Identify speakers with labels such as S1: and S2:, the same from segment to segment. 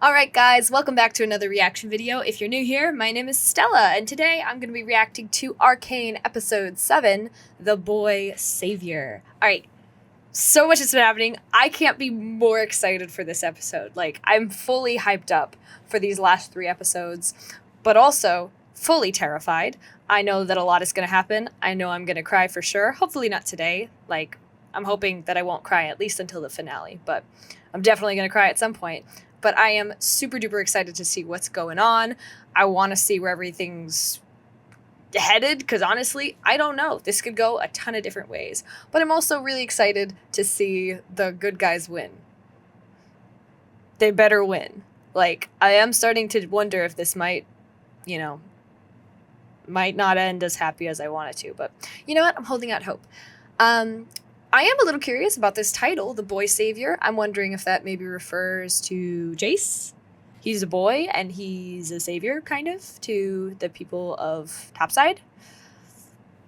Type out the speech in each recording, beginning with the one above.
S1: Alright guys, welcome back to another reaction video. If you're new here, my name is Stella, and today I'm going to be reacting to Arcane Episode 7, The Boy Savior. Alright, so much has been happening. I can't be more excited for this episode. Like, I'm fully hyped up for these last 3 episodes, but also fully terrified. I know that a lot is going to happen. I know I'm going to cry for sure. Hopefully not today. Like, I'm hoping that I won't cry at least until the finale, but I'm definitely going to cry at some point. But I am super duper excited to see what's going on. I want to see where everything's headed, because honestly, I don't know. This could go a ton of different ways. But I'm also really excited to see the good guys win. They better win. Like, I am starting to wonder if this might, might not end as happy as I want it to. But you know what? I'm holding out hope. I am a little curious about this title, The Boy Savior. I'm wondering if that maybe refers to Jace. He's a boy and he's a savior, kind of, to the people of Topside.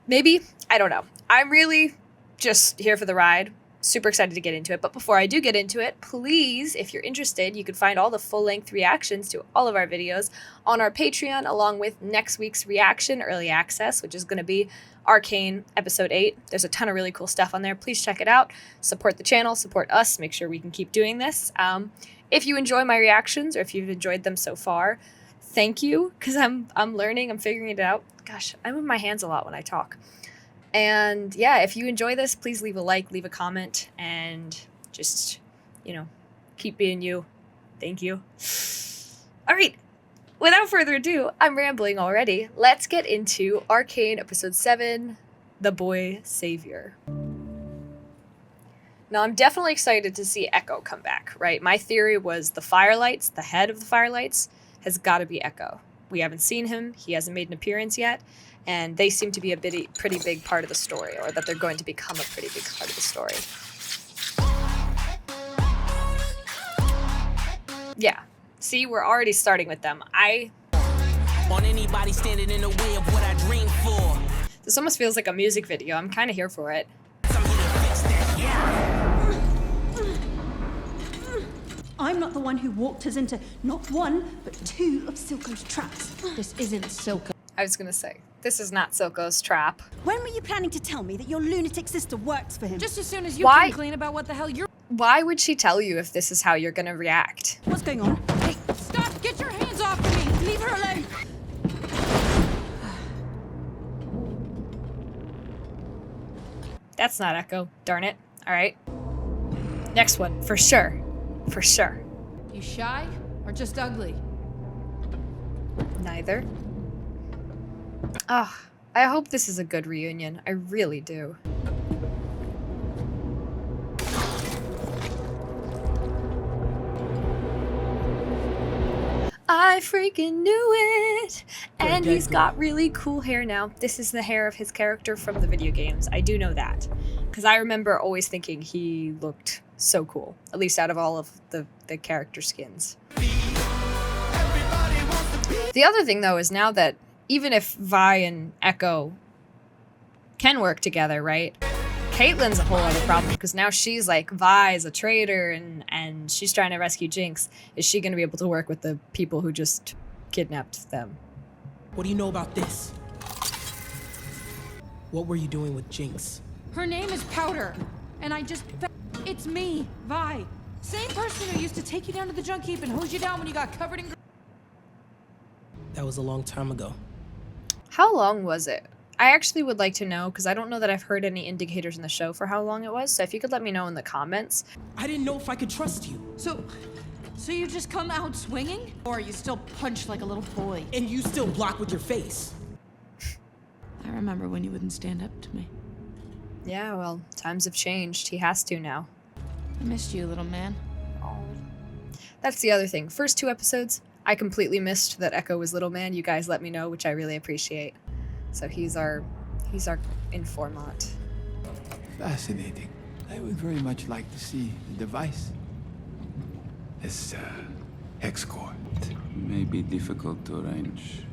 S1: Maybe. I don't know. I'm really just here for the ride. Super excited to get into it. But before I do get into it, please, if you're interested, you can find all the full-length reactions to all of our videos on our Patreon, along with next week's reaction, Early Access, which is going to be Arcane Episode 8. There's a ton of really cool stuff on there. Please check it out. Support the channel. Support us. Make sure we can keep doing this. If you enjoy my reactions, or if you've enjoyed them so far, thank you, because I'm learning. I'm figuring it out. Gosh, I move my hands a lot when I talk. And yeah, if you enjoy this, please leave a like, leave a comment, and just, keep being you. Thank you. All right. Without further ado, I'm rambling already. Let's get into Arcane Episode 7, The Boy Savior. Now, I'm definitely excited to see Ekko come back, right? My theory was the Firelights, the head of the Firelights, has got to be Ekko. We haven't seen him. He hasn't made an appearance yet. And they seem to be a pretty big part of the story, or that they're going to become a pretty big part of the story. Yeah. See, we're already starting with them. On anybody standing in the way of what I dream for. This almost feels like a music video. I'm kind of here for it.
S2: I'm not the one who walked us into not one, but 2 of Silco's traps. This isn't Silco.
S1: I was gonna say, this is not Silco's trap.
S2: When were you planning to tell me that your lunatic sister works for him?
S3: Just as soon as you come clean about what the hell you're...
S1: Why would she tell you if this is how you're gonna react?
S2: What's going on?
S3: Hey, stop! Get your hands off of me! Leave her alone!
S1: That's not Ekko. Darn it. Alright. Next one. For sure. For sure.
S3: You shy? Or just ugly?
S1: Neither. Ah, I hope this is a good reunion. I really do. I freaking knew it! And he's got really cool hair now. This is the hair of his character from the video games. I do know that. Because I remember always thinking he looked so cool. At least out of all of the character skins. The other thing, though, is now that even if Vi and Ekko can work together, right? Caitlyn's a whole other problem, because now she's like, Vi's a traitor and she's trying to rescue Jinx. Is she going to be able to work with the people who just kidnapped them?
S4: What do you know about this? What were you doing with Jinx?
S3: Her name is Powder, and it's me, Vi. Same person who used to take you down to the junk heap and hose you down when you got covered in...
S4: That was a long time ago.
S1: How long was it? I actually would like to know, because I don't know that I've heard any indicators in the show for how long it was, so if you could let me know in the comments.
S4: I didn't know if I could trust you.
S3: So you just come out swinging? Or you still punch like a little boy?
S4: And you still block with your face.
S3: I remember when you wouldn't stand up to me.
S1: Yeah, well, times have changed. He has to now.
S3: I missed you, little man.
S1: Oh. That's the other thing. First 2 episodes, I completely missed that Ekko was little man. You guys let me know, which I really appreciate. So he's our informant.
S5: Fascinating. I would very much like to see the device. This hex core.
S6: May be difficult to arrange.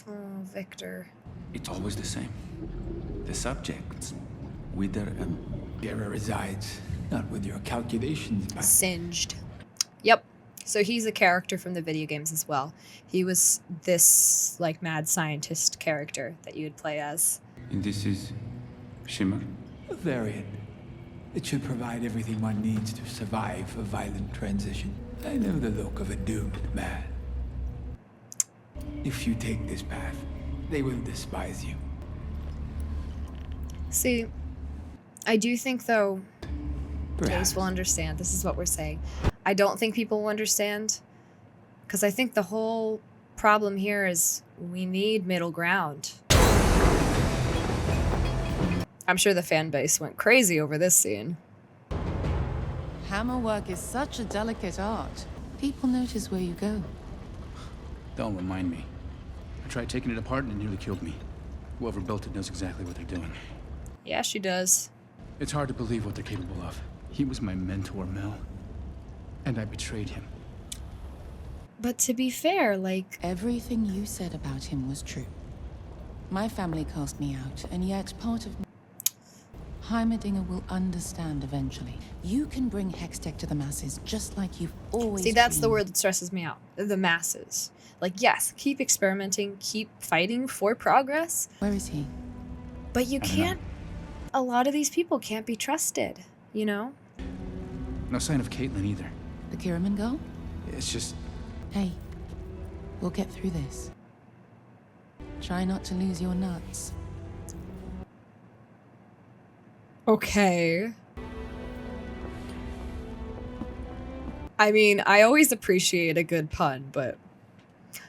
S1: Oh, Victor.
S6: It's always the same. The subjects wither and...
S5: The error resides not with your calculations, but
S1: Singed. Yep. So he's a character from the video games as well. He was this, like, mad scientist character that you would play as.
S6: And this is Shimmer?
S5: A variant. It should provide everything one needs to survive a violent transition. I know the look of a doomed man. If you take this path, they will despise you.
S1: See, I do think, though,
S5: Perhaps.
S1: Jace will understand. This is what we're saying. I don't think people will understand, because I think the whole problem here is we need middle ground. I'm sure the fan base went crazy over this scene.
S3: Hammerwork is such a delicate art. People notice where you go.
S6: Don't remind me. I tried taking it apart and it nearly killed me. Whoever built it knows exactly what they're doing.
S1: Yeah, she does.
S6: It's hard to believe what they're capable of. He was my mentor, Mel. And I betrayed him.
S1: But to be fair, like...
S3: Everything you said about him was true. My family cast me out, and yet part of me... Heimerdinger will understand eventually. You can bring Hextech to the masses just like you've always
S1: See, that's the
S3: dreamed.
S1: word that stresses me out. The masses. Like, yes, keep experimenting, keep fighting for progress.
S3: Where is he?
S1: But you
S6: I don't
S1: can't... A lot of these people can't be trusted, you know?
S6: No sign of Caitlyn either.
S3: The Kiraman girl?
S6: It's just...
S3: Hey, we'll get through this. Try not to lose your nuts.
S1: Okay. I mean, I always appreciate a good pun, but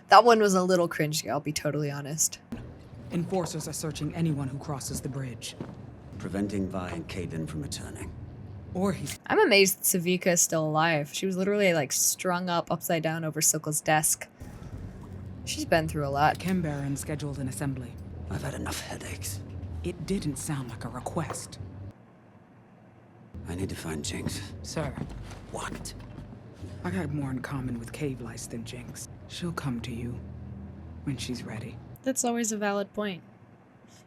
S1: that one was a little cringy, I'll be totally honest.
S7: Enforcers are searching anyone who crosses the bridge.
S8: Preventing Vi and Caitlyn from returning.
S7: Or he's...
S1: I'm amazed Savika is still alive. She was literally, like, strung up upside down over Silco's desk. She's been through a lot.
S7: Kimbaron scheduled an assembly.
S8: I've had enough headaches.
S7: It didn't sound like a request.
S8: I need to find Jinx.
S7: Sir,
S8: What?
S7: I got more in common with Cave Lice than Jinx. She'll come to you when she's ready.
S1: That's always a valid point.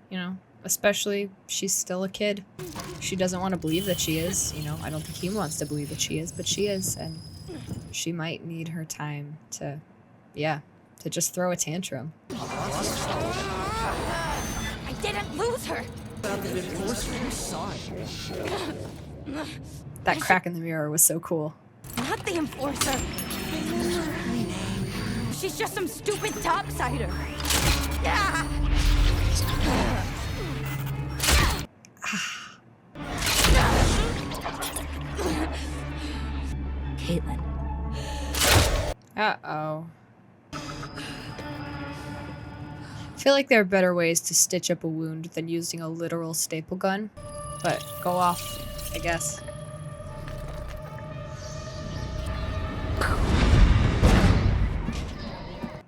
S1: You know, especially she's still a kid. She doesn't want to believe that she is. You know, I don't think he wants to believe that she is, but she is. And she might need her time to, yeah, to just throw a tantrum.
S9: I didn't lose her.
S1: That crack in the mirror was so cool.
S9: Not the enforcer. She's just some stupid topsider. Yeah.
S10: Caitlyn.
S1: Uh-oh. I feel like there are better ways to stitch up a wound than using a literal staple gun. But go off, I guess.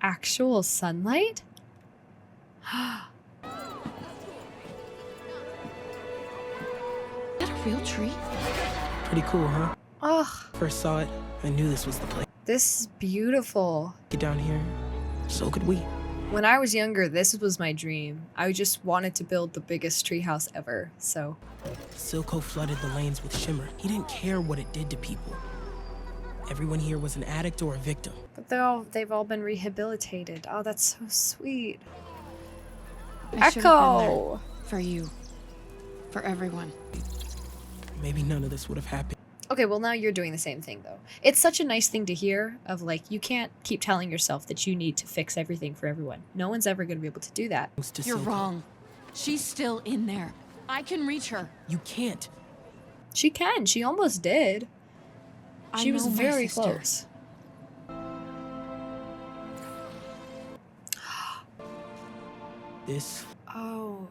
S1: Actual sunlight?
S3: Is that a real tree?
S4: Pretty cool, huh?
S1: Ugh,
S4: First saw it, I knew this was the place.
S1: this is beautiful.
S4: Get down here, so could we.
S1: When I was younger, this was my dream. I just wanted to build the biggest treehouse ever, so...
S4: Silco flooded the lanes with shimmer. He didn't care what it did to people. Everyone here was an addict or a victim.
S1: But they've all been rehabilitated. Oh, that's so sweet.
S3: I should have been there.
S1: Ekko!
S3: For you. For everyone.
S4: Maybe none of this would have happened.
S1: Okay, well now you're doing the same thing though. It's such a nice thing to hear of like, you can't keep telling yourself that you need to fix everything for everyone. No one's ever going to be able to do that.
S4: Thanks to
S3: You're
S4: Silco.
S3: wrong. She's still in there. I can reach her.
S4: You can't.
S1: She can. She almost did. She
S3: I
S1: was
S3: know my
S1: very
S3: sister.
S1: close.
S4: This,
S1: Oh,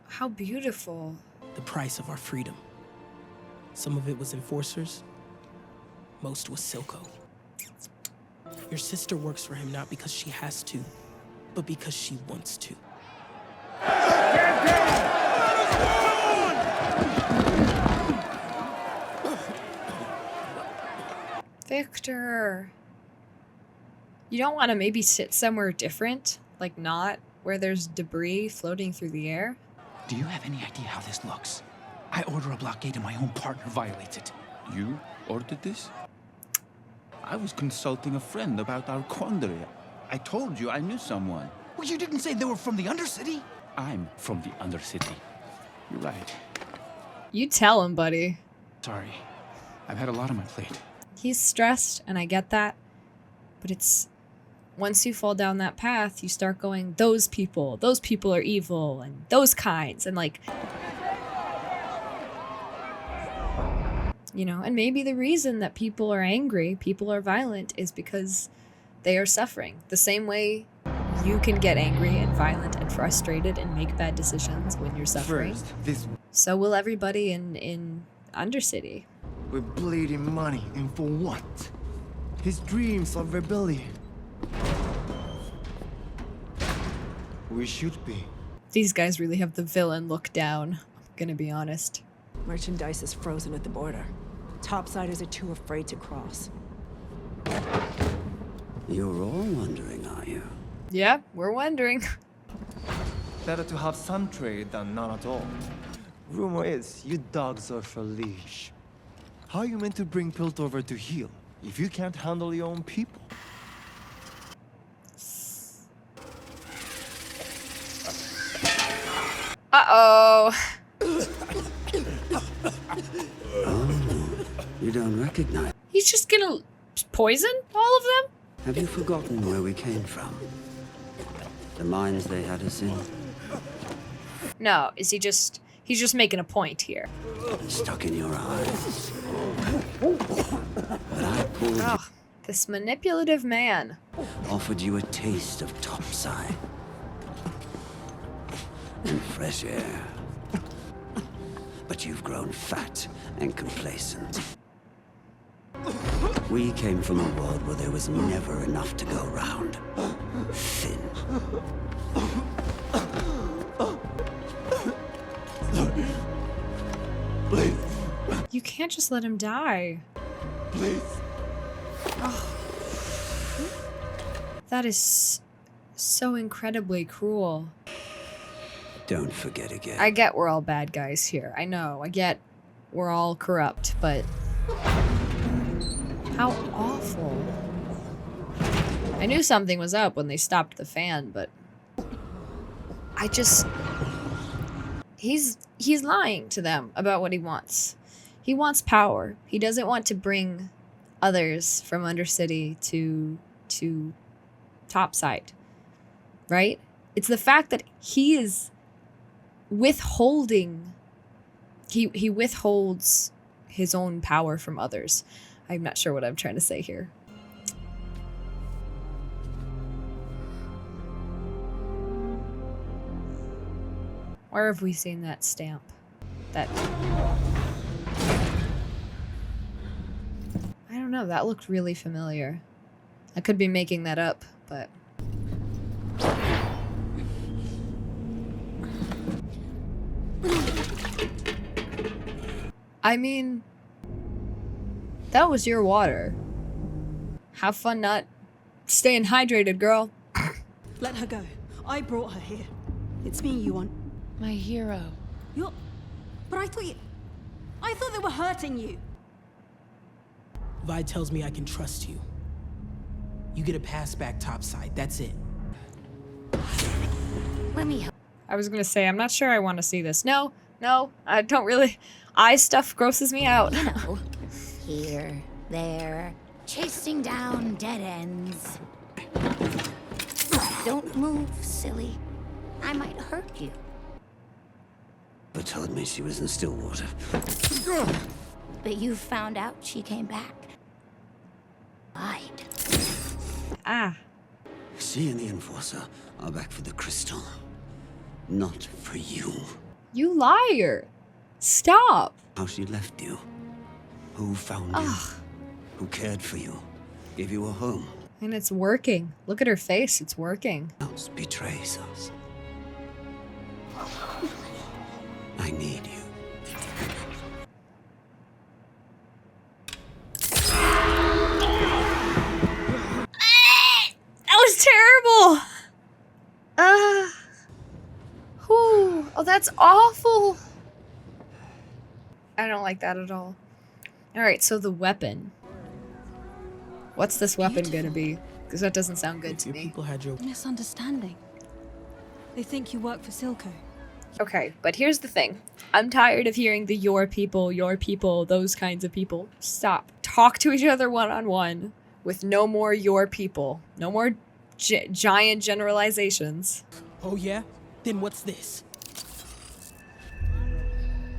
S1: how beautiful.
S4: the price of our freedom. Some of it was enforcers. Most was Silco. Your sister works for him not because she has to, but because she wants to.
S1: Victor. You don't want to maybe sit somewhere different? Like not where there's debris floating through the air?
S6: Do you have any idea how this looks? I order a blockade and my own partner violates it. You ordered this?
S5: I was consulting a friend about our quandary. I told you I knew someone.
S6: Well, you didn't say they were from the Undercity.
S5: I'm from the Undercity. You're right.
S1: You tell him, buddy.
S6: Sorry. I've had a lot on my plate.
S1: He's stressed, and I get that. But it's... once you fall down that path, you start going, those people are evil, and those kinds, and like... you know, and maybe the reason that people are angry, people are violent, is because they are suffering. The same way you can get angry and violent and frustrated and make bad decisions when you're suffering. So will everybody in Undercity.
S10: We're bleeding money, and for what? His dreams of rebellion. We should be.
S1: These guys really have the villain look down, I'm gonna be honest.
S11: Merchandise is frozen at the border. Topsiders are too afraid to cross.
S8: You're all wondering, are you?
S1: Yeah, we're wondering.
S10: Better to have some trade than none at all. Rumor is, you dogs are for leash. How are you meant to bring Piltover to heel if you can't handle your own people?
S1: Uh-oh.
S8: Oh, you don't recognize.
S1: He's just gonna poison all of them?
S8: Have you forgotten where we came from? The mines they had us in?
S1: No, is he just... he's just making a point here.
S8: Stuck in your eyes. But I pulled
S1: Oh, this manipulative man.
S8: offered you a taste of topside. And fresh air. But you've grown fat and complacent. We came from a world where there was never enough to go round. Thin.
S10: Please,
S1: You can't just let him die.
S10: please.
S1: That is so incredibly cruel.
S8: Don't forget again.
S1: I get we're all bad guys here. I know. I get we're all corrupt, but how awful. I knew something was up when they stopped the fan, but I just... He's lying to them about what he wants. He wants power. He doesn't want to bring others from Undercity to topside. Right? It's the fact that he is withholding... He withholds his own power from others. I'm not sure what I'm trying to say here. Where have we seen that stamp? That... I don't know, that looked really familiar. I could be making that up, but... I mean... that was your water. Have fun not staying hydrated, girl.
S2: Let her go. I brought her here. It's me you want.
S3: My hero.
S2: You're... But I thought they were hurting you.
S4: Vi tells me I can trust you. You get a pass back topside, that's it.
S9: Let me help.
S1: I was gonna say, I'm not sure I want to see this. No, I don't really... Eye stuff grosses me out.
S9: You know, here, there, chasing down dead ends. Don't move, silly. I might hurt you.
S8: But told me she was in Stillwater.
S9: But you found out she came back. Lied.
S1: Ah.
S8: She and the Enforcer are back for the crystal. Not for you.
S1: You liar. Stop.
S8: How she left you. Who found you. Who cared for you. Gave you a home.
S1: And it's working. Look at her face. It's working.
S8: Else betrays us. I need you.
S1: That was terrible. Whew. Oh, that's awful. I don't like that at all. All right, so the weapon. What's this weapon gonna be? Because that doesn't sound good
S4: If
S1: to
S4: your
S1: me.
S4: people had your
S2: Misunderstanding. They think you work for Silco.
S1: Okay, but here's the thing. I'm tired of hearing the your people, those kinds of people. Stop. Talk to each other one-on-one with no more your people. No more giant generalizations.
S4: Oh yeah? Then what's this?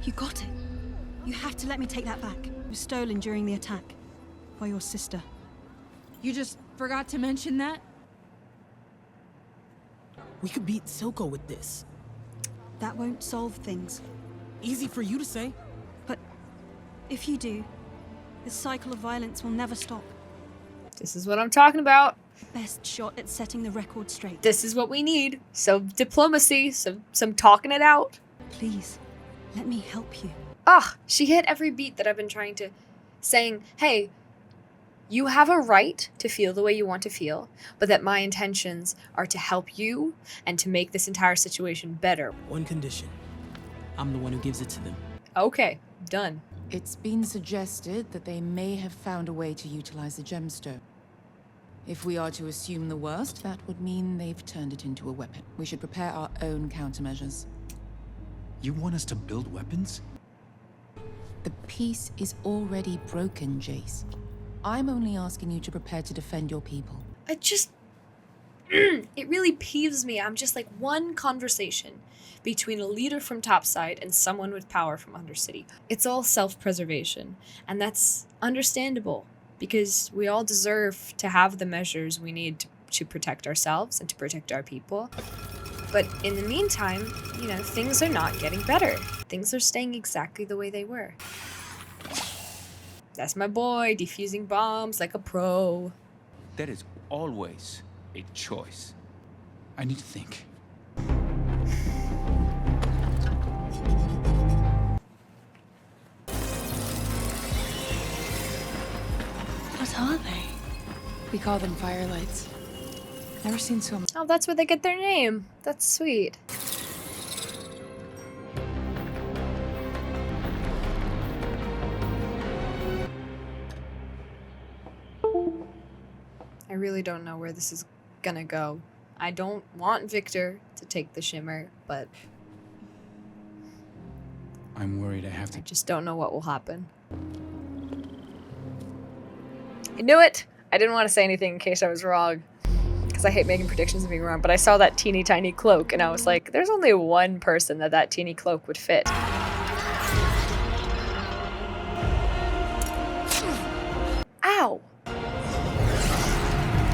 S2: You got it. You have to let me take that back. It was stolen during the attack. By your sister.
S3: You just forgot to mention that?
S4: We could beat Silco with this.
S2: That won't solve things.
S4: Easy for you to say.
S2: But if you do, this cycle of violence will never stop.
S1: This is what I'm talking about.
S2: Best shot at setting the record straight.
S1: This is what we need. Some diplomacy, some talking it out.
S2: Please, let me help you.
S1: Ah, she hit every beat that I've been trying to... Saying, hey, you have a right to feel the way you want to feel, but that my intentions are to help you and to make this entire situation better.
S4: One condition. I'm the one who gives it to them.
S1: Okay, done.
S3: It's been suggested that they may have found a way to utilize the gemstone. If we are to assume the worst, that would mean they've turned it into a weapon. We should prepare our own countermeasures.
S6: You want us to build weapons?
S3: The peace is already broken, Jace. I'm only asking you to prepare to defend your people.
S1: I just... it really peeves me. I'm just like one conversation between a leader from topside and someone with power from Undercity. It's all self-preservation, and that's understandable because we all deserve to have the measures we need to protect ourselves and to protect our people. But in the meantime, you know, things are not getting better. Things are staying exactly the way they were. That's my boy, defusing bombs like a pro.
S6: That is always a choice. I need to think.
S3: What are they? We call them Firelights. Never seen so much.
S1: Oh, that's where they get their name. That's sweet. I really don't know where this is gonna go. I don't want Victor to take the shimmer, but
S6: I'm worried I have
S1: I
S6: to.
S1: just don't know what will happen. I knew it! I didn't want to say anything in case I was wrong, because I hate making predictions and being wrong, but I saw that teeny tiny cloak and I was like, there's only one person that teeny cloak would fit. Ow!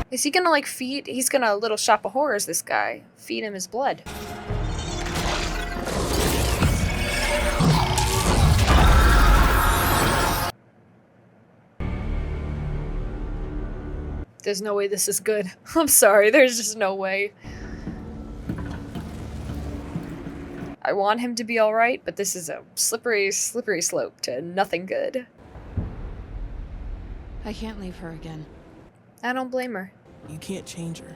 S1: Is he gonna like feed? He's gonna little shop of horrors, this guy. Feed him his blood. There's no way this is good. I'm sorry, there's just no way. I want him to be alright, but this is a slippery, slippery slope to nothing good.
S3: I can't leave her again.
S1: I don't blame her.
S4: You can't change her.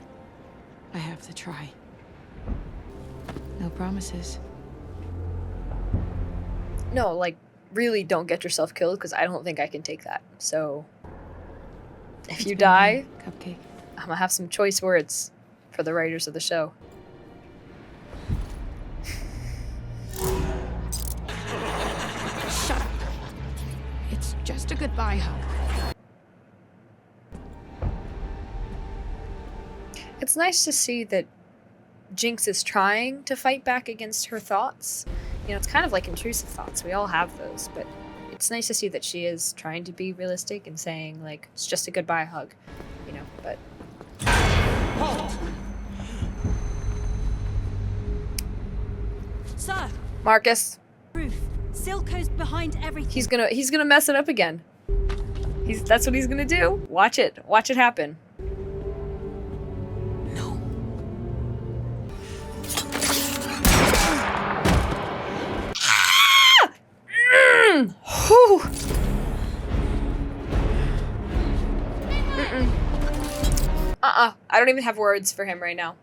S3: I have to try. No promises.
S1: No, like, really don't get yourself killed, because I don't think I can take that. So, if you die,
S3: Cupcake.
S1: I'm gonna have some choice words for the writers of the show.
S3: Shut up. It's just a goodbye hug.
S1: It's nice to see that Jinx is trying to fight back against her thoughts. You know, it's kind of like intrusive thoughts. We all have those, but it's nice to see that she is trying to be realistic and saying, like, it's just a goodbye hug, you know, but...
S4: Halt!
S2: Sir!
S1: Marcus,
S2: Proof. Silco's behind everything.
S1: he's gonna mess it up again. That's what he's gonna do. Watch it happen. Whew. I don't even have words for him right now.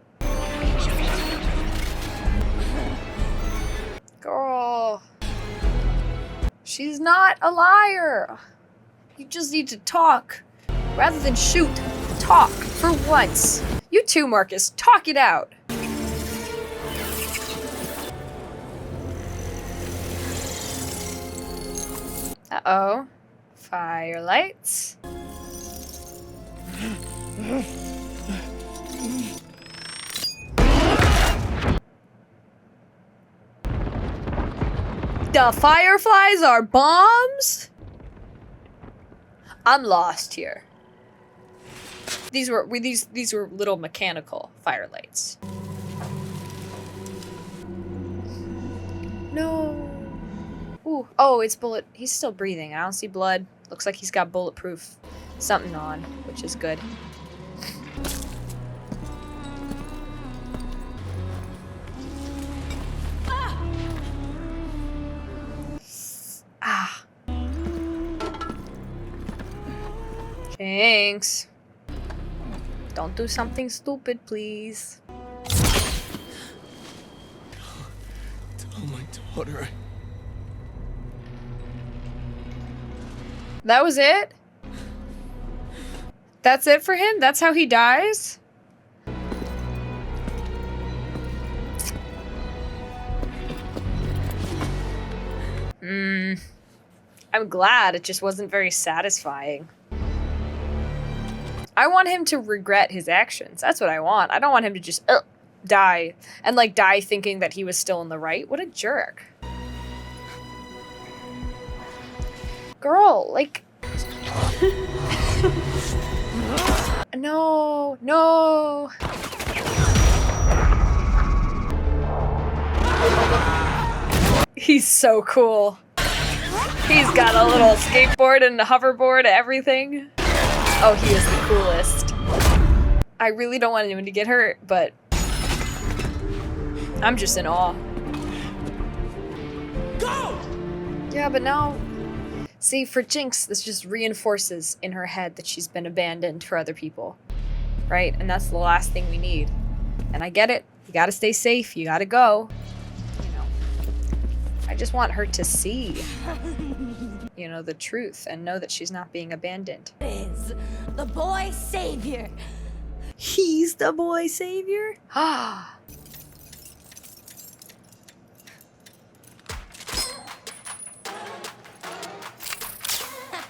S1: Girl. She's not a liar. You just need to talk. Rather than shoot, talk for once. You too, Marcus. Talk it out. Uh-oh. Firelights. The fireflies are bombs? I'm lost here. These were little mechanical firelights. No. Ooh. Oh, it's bullet. He's still breathing. I don't see blood. Looks like he's got bulletproof something on, which is good. Ah. Jinx. Don't do something stupid, please.
S10: Tell my daughter.
S1: That was it? That's it for him? That's how he dies? I'm glad. It just wasn't very satisfying. I want him to regret his actions. That's what I want. I don't want him to just die and like die thinking that he was still in the right. What a jerk. Girl, like no, no. He's so cool. He's got a little skateboard and a hoverboard and everything. Oh, he is the coolest. I really don't want anyone to get hurt, but I'm just in awe. Go! Yeah, but now, see, for Jinx, this just reinforces in her head that she's been abandoned for other people, right? And that's the last thing we need. And I get it. You gotta stay safe. You gotta go. You know, I just want her to see, you know, the truth and know that she's not being abandoned.
S9: Is the boy savior.
S1: He's the boy savior? Ah.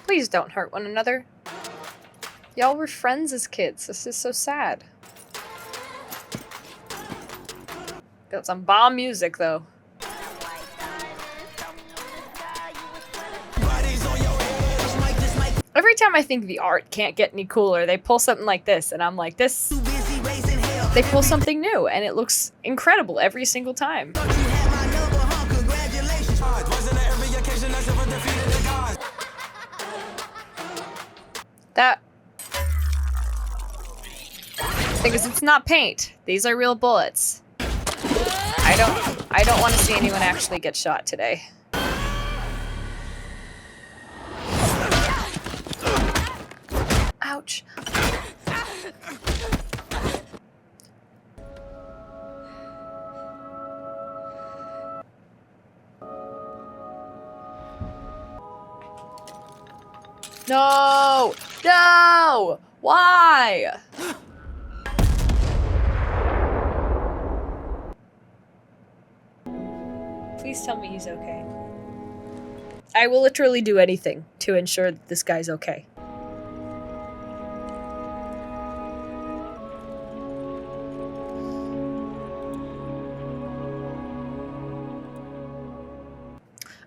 S1: Please don't hurt one another. Y'all were friends as kids. This is so sad. Got some bomb music though. Every time I think the art can't get any cooler, they pull something like this, and I'm like, this... They pull something new, and it looks incredible every single time. That... thing is, it's not paint. These are real bullets. I don't want to see anyone actually get shot today. Ouch. No! No! Why? Please tell me he's okay. I will literally do anything to ensure that this guy's okay.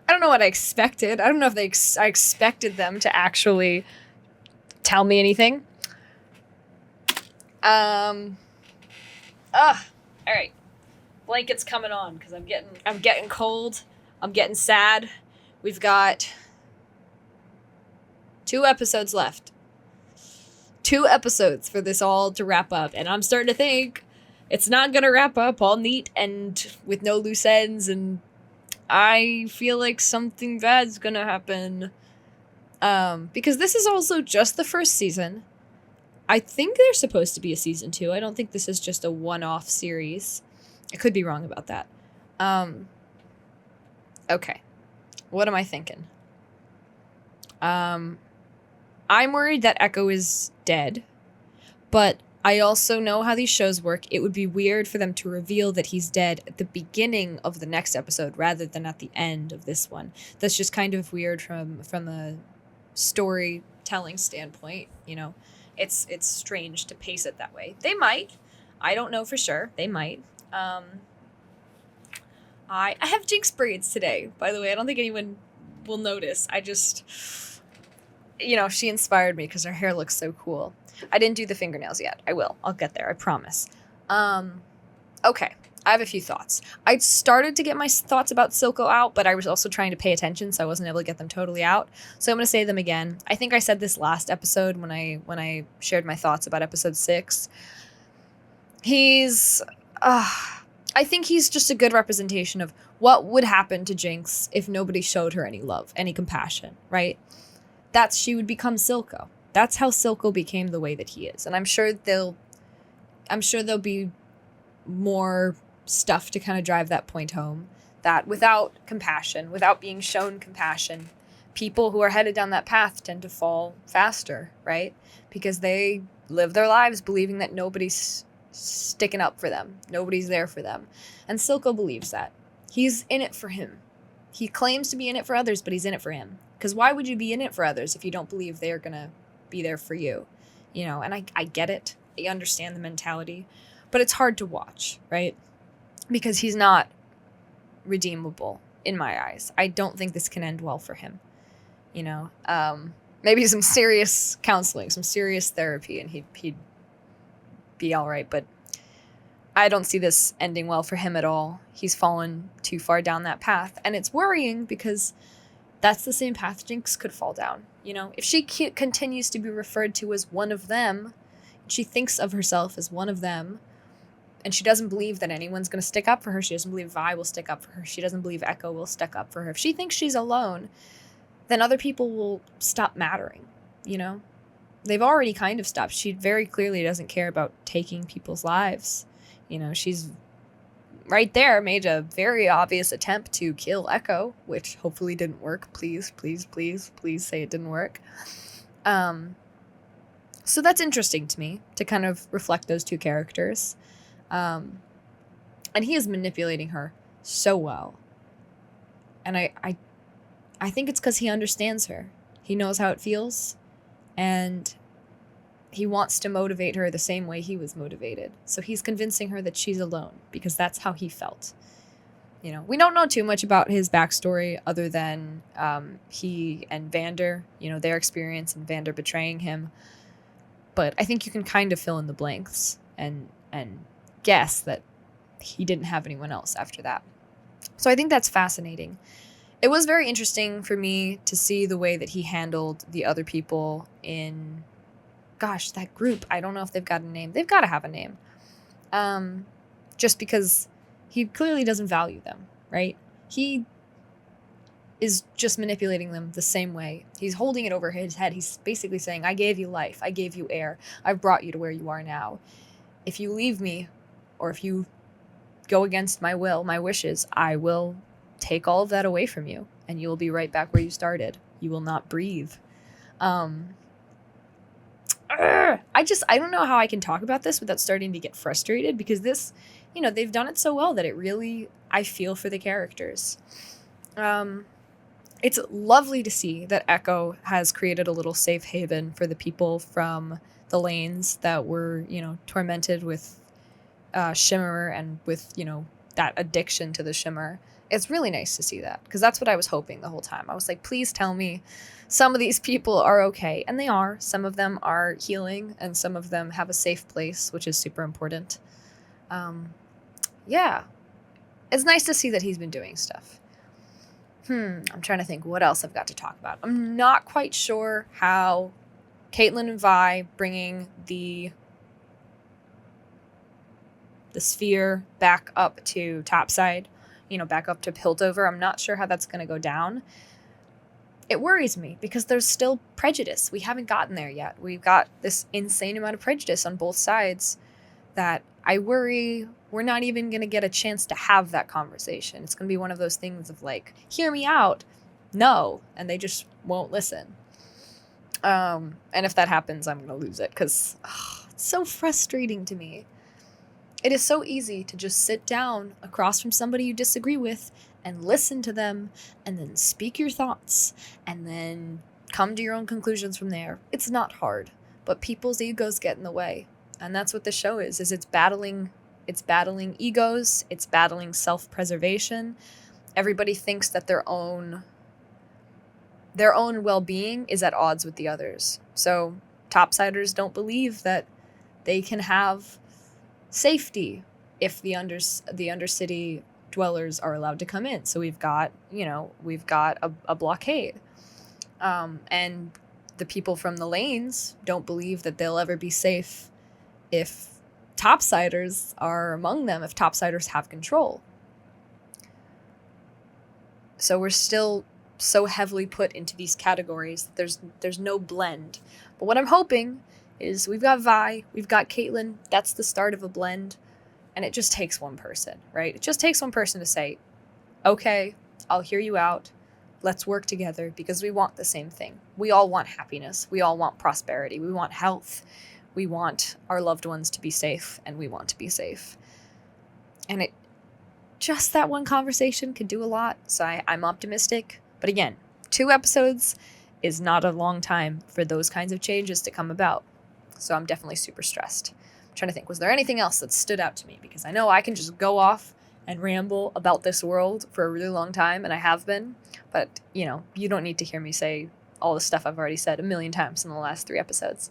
S1: I don't know what I expected. I don't know if I expected them to actually tell me anything. All right. Blanket's coming on because I'm getting cold. I'm getting sad. We've got 2 episodes left. 2 episodes for this all to wrap up, and I'm starting to think it's not gonna wrap up all neat and with no loose ends, and I feel like something bad's gonna happen. Because this is also just the first season. I think there's supposed to be a season 2. I don't think this is just a one-off series. I could be wrong about that. Okay. What am I thinking? I I'm worried that Ekko is dead, but I also know how these shows work. It would be weird for them to reveal that he's dead at the beginning of the next episode rather than at the end of this one. That's just kind of weird from a storytelling standpoint, you know. It's strange to pace it that way. They might. I don't know for sure. They might. I have Jinx braids today, by the way. I don't think anyone will notice. I just, you know, she inspired me because her hair looks so cool. I didn't do the fingernails yet. I will. I'll get there. I promise. Okay. I have a few thoughts. I started to get my thoughts about Silco out, but I was also trying to pay attention, so I wasn't able to get them totally out. So I'm going to say them again. I think I said this last episode when I shared my thoughts about episode 6. I think he's just a good representation of what would happen to Jinx if nobody showed her any love, any compassion, right? She would become Silco. That's how Silco became the way that he is. And I'm sure there'll be more stuff to kind of drive that point home, that without compassion, without being shown compassion, people who are headed down that path tend to fall faster, right? Because they live their lives believing that nobody's sticking up for them. Nobody's there for them. And Silco believes that. He's in it for him. He claims to be in it for others, but he's in it for him. Because why would you be in it for others if you don't believe they're going to be there for you? You know, and I get it. I understand the mentality. But it's hard to watch, right? Because he's not redeemable in my eyes. I don't think this can end well for him. You know, maybe some serious counseling, some serious therapy, and he'd be all right. But I don't see this ending well for him at all. He's fallen too far down that path. And it's worrying because that's the same path Jinx could fall down. You know, if she continues to be referred to as one of them, she thinks of herself as one of them, and she doesn't believe that anyone's going to stick up for her. She doesn't believe Vi will stick up for her. She doesn't believe Ekko will stick up for her. If she thinks she's alone, then other people will stop mattering, you know? They've already kind of stopped. She very clearly doesn't care about taking people's lives. You know, she's right there made a very obvious attempt to kill Ekko, which hopefully didn't work. Please, please, please, please say it didn't work. So that's interesting to me, to kind of reflect those two characters. And he is manipulating her so well. And I think it's because he understands her. He knows how it feels. And he wants to motivate her the same way he was motivated. So he's convincing her that she's alone because that's how he felt. You know, we don't know too much about his backstory other than he and Vander, you know, their experience and Vander betraying him. But I think you can kind of fill in the blanks and guess that he didn't have anyone else after that. So I think that's fascinating. It was very interesting for me to see the way that he handled the other people in, gosh, that group. I don't know if they've got a name. They've got to have a name. Just because he clearly doesn't value them, right? He is just manipulating them the same way. He's holding it over his head. He's basically saying, I gave you life. I gave you air. I've brought you to where you are now. If you leave me, or if you go against my will, my wishes, I will take all of that away from you, and you will be right back where you started. You will not breathe. I don't know how I can talk about this without starting to get frustrated, because this, you know, they've done it so well that it really, I feel for the characters. It's lovely to see that Ekko has created a little safe haven for the people from the lanes that were, you know, tormented with Shimmer and with, you know, that addiction to the Shimmer. It's really nice to see that, because that's what I was hoping the whole time. I was like, please tell me some of these people are okay. And they are. Some of them are healing, and some of them have a safe place, which is super important. Yeah. It's nice to see that he's been doing stuff. I'm trying to think what else I've got to talk about. I'm not quite sure how Caitlyn and Vi bringing the sphere back up to topside, you know, back up to Piltover. I'm not sure how that's going to go down. It worries me because there's still prejudice. We haven't gotten there yet. We've got this insane amount of prejudice on both sides that I worry we're not even going to get a chance to have that conversation. It's going to be one of those things of like, hear me out. No. And they just won't listen. And if that happens, I'm going to lose it because it's so frustrating to me. It is so easy to just sit down across from somebody you disagree with and listen to them and then speak your thoughts and then come to your own conclusions from there. It's not hard, but people's egos get in the way. And that's what the show is it's battling egos, it's battling self-preservation. Everybody thinks that their own well-being is at odds with the others. So topsiders don't believe that they can have safety if the undercity dwellers are allowed to come in. So we've got a blockade. And the people from the lanes don't believe that they'll ever be safe if topsiders are among them, if topsiders have control. So we're still so heavily put into these categories that there's no blend. But what I'm hoping is we've got Vi, we've got Caitlyn. That's the start of a blend. And it just takes one person, right? It just takes one person to say, okay, I'll hear you out. Let's work together because we want the same thing. We all want happiness. We all want prosperity. We want health. We want our loved ones to be safe, and we want to be safe. And just that one conversation could do a lot. So I'm optimistic. But again, 2 episodes is not a long time for those kinds of changes to come about. So I'm definitely super stressed. I'm trying to think, was there anything else that stood out to me? Because I know I can just go off and ramble about this world for a really long time, and I have been. But, you don't need to hear me say all the stuff I've already said a million times in the last 3 episodes.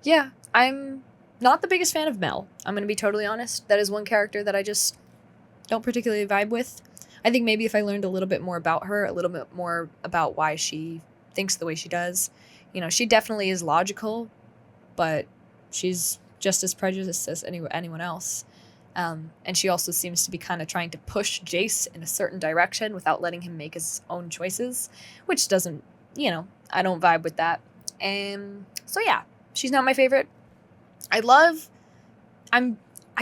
S1: Yeah, I'm not the biggest fan of Mel. I'm going to be totally honest. That is one character that I just don't particularly vibe with. I think maybe if I learned a little bit more about her, a little bit more about why she thinks the way she does. She definitely is logical, but she's just as prejudiced as anyone else. And she also seems to be kind of trying to push Jace in a certain direction without letting him make his own choices, which doesn't, I don't vibe with that. So yeah, she's not my favorite. I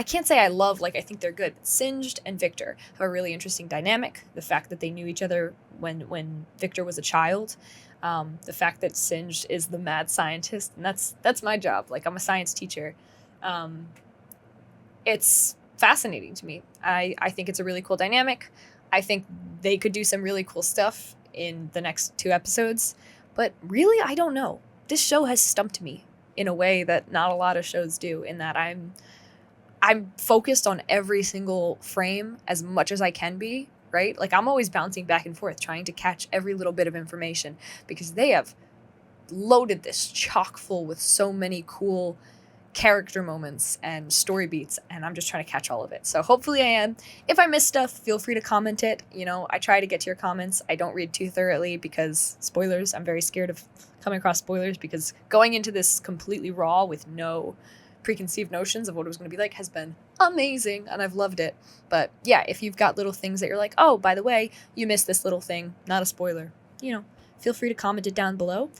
S1: can't say I love, I think they're good. Singed and Victor have a really interesting dynamic. The fact that they knew each other when Victor was a child. The fact that Singed is the mad scientist, and that's my job. I'm a science teacher. It's fascinating to me. I think it's a really cool dynamic. I think they could do some really cool stuff in the next 2 episodes. But really, I don't know. This show has stumped me in a way that not a lot of shows do, in that I'm focused on every single frame as much as I can be, right? I'm always bouncing back and forth, trying to catch every little bit of information, because they have loaded this chock full with so many cool character moments and story beats, and I'm just trying to catch all of it. So hopefully I am. If I miss stuff, feel free to comment it. I try to get to your comments. I don't read too thoroughly because spoilers. I'm very scared of coming across spoilers, because going into this completely raw with no preconceived notions of what it was going to be like has been amazing, and I've loved it. But yeah, if you've got little things that you're like, oh, by the way, you missed this little thing, not a spoiler, feel free to comment it down below.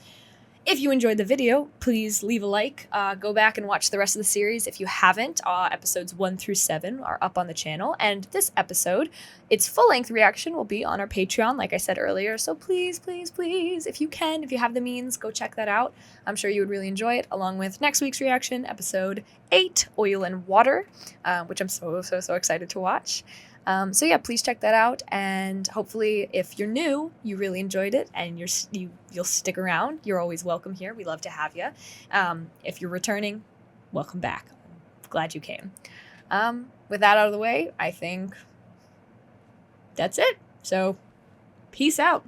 S1: If you enjoyed the video, please leave a like. Go back and watch the rest of the series if you haven't. Episodes 1 through 7 are up on the channel. And this episode, its full-length reaction will be on our Patreon, like I said earlier. So please, please, please, if you can, if you have the means, go check that out. I'm sure you would really enjoy it, along with next week's reaction, episode 8, Oil and Water, which I'm so excited to watch. So yeah, please check that out, and hopefully if you're new, you really enjoyed it, and you'll stick around. You're always welcome here. We love to have you. If you're returning, welcome back. I'm glad you came. With that out of the way, I think that's it. So peace out.